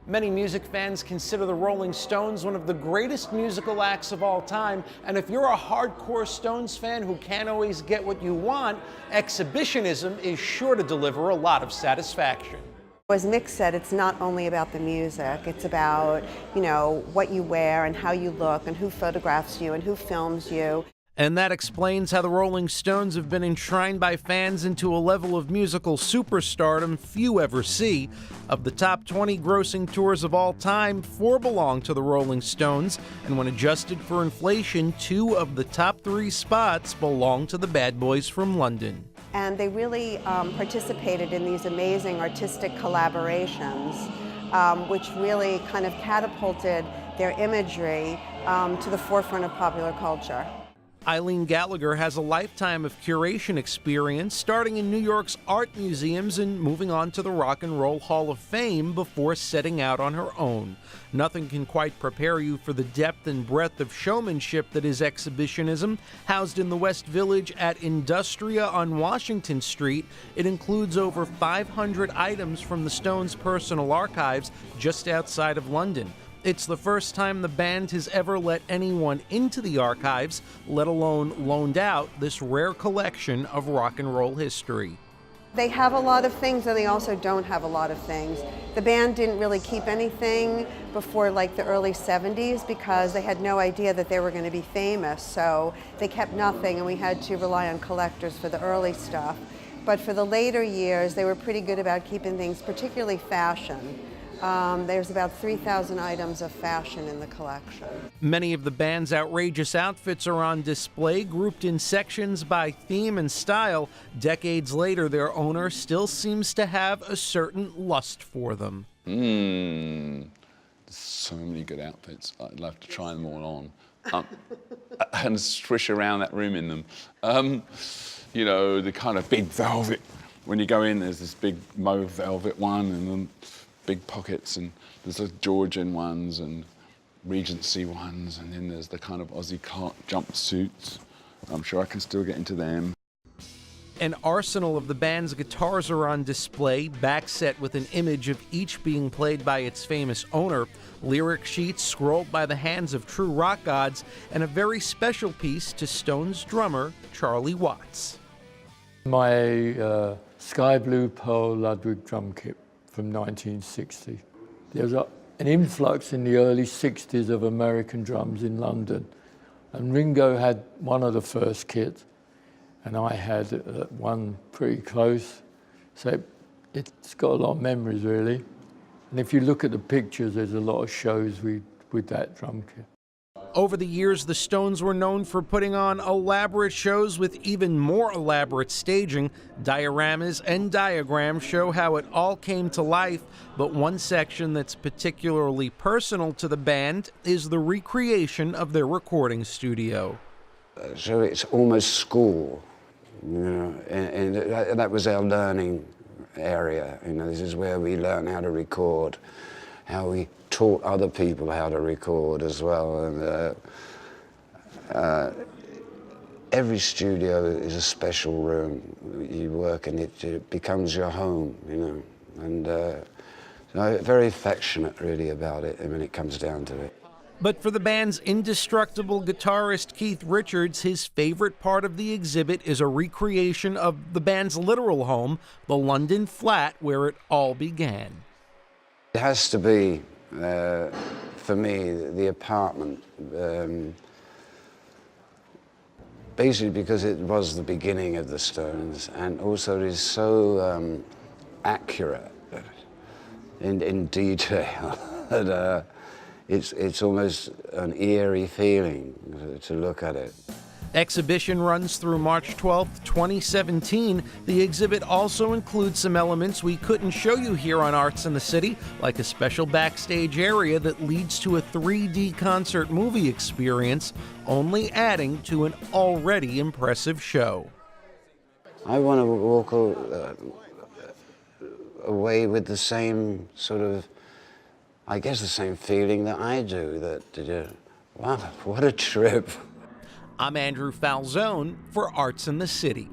Many music fans consider the Rolling Stones one of the greatest musical acts of all time, and if you're a hardcore Stones fan who can't always get what you want, Exhibitionism is sure to deliver a lot of satisfaction. As Mick said, it's not only about the music, it's about, what you wear and how you look and who photographs you and who films you. And that explains how the Rolling Stones have been enshrined by fans into a level of musical superstardom few ever see. Of the top 20 grossing tours of all time, 4 belong to the Rolling Stones, and when adjusted for inflation, 2 of the top 3 spots belong to the Bad Boys from London. And they really participated in these amazing artistic collaborations, which really kind of catapulted their imagery to the forefront of popular culture. Eileen Gallagher has a lifetime of curation experience, starting in New York's art museums and moving on to the Rock and Roll Hall of Fame before setting out on her own. Nothing can quite prepare you for the depth and breadth of showmanship that is Exhibitionism. Housed in the West Village at Industria on Washington Street, it includes over 500 items from the Stones' personal archives just outside of London. It's the first time the band has ever let anyone into the archives, let alone loaned out this rare collection of rock and roll history. They have a lot of things and they also don't have a lot of things. The band didn't really keep anything before like the early 70s because they had no idea that they were going to be famous, so they kept nothing and we had to rely on collectors for the early stuff. But for the later years, they were pretty good about keeping things, particularly fashion. There's about 3,000 items of fashion in the collection. Many of the band's outrageous outfits are on display, grouped in sections by theme and style. Decades later, their owner still seems to have a certain lust for them. There's so many good outfits. I'd love to try them all on and swish around that room in them. The kind of big velvet. When you go in, there's this big mauve velvet one and then big pockets, and there's the Georgian ones and Regency ones, and then there's the kind of Aussie Clark jumpsuits. I'm sure I can still get into them. An arsenal of the band's guitars are on display, backset with an image of each being played by its famous owner, lyric sheets scrolled by the hands of true rock gods, and a very special piece to Stones drummer Charlie Watts. My sky blue pearl Ludwig drum kit from 1960. There was an influx in the early 60s of American drums in London, and Ringo had one of the first kits, and I had one pretty close, so it's got a lot of memories really. And if you look at the pictures, there's a lot of shows with that drum kit. Over the years, the Stones were known for putting on elaborate shows with even more elaborate staging. Dioramas and diagrams show how it all came to life, but one section that's particularly personal to the band is the recreation of their recording studio. So it's almost school, and that was our learning area. This is where we learn how to record, how we taught other people how to record as well. And every studio is a special room. You work and it becomes your home, And so I'm very affectionate really about it when it comes down to it. But for the band's indestructible guitarist Keith Richards, his favorite part of the exhibit is a recreation of the band's literal home, the London flat where it all began. It has to be, for me, the apartment, basically because it was the beginning of the Stones, and also it is so accurate in detail that it's almost an eerie feeling to look at it. Exhibition runs through March 12, 2017. The exhibit also includes some elements we couldn't show you here on Arts in the City, like a special backstage area that leads to a 3D concert movie experience, only adding to an already impressive show. I want to walk away with the same sort of, I guess the same feeling that I do, that, wow, what a trip. I'm Andrew Falzon for Arts in the City.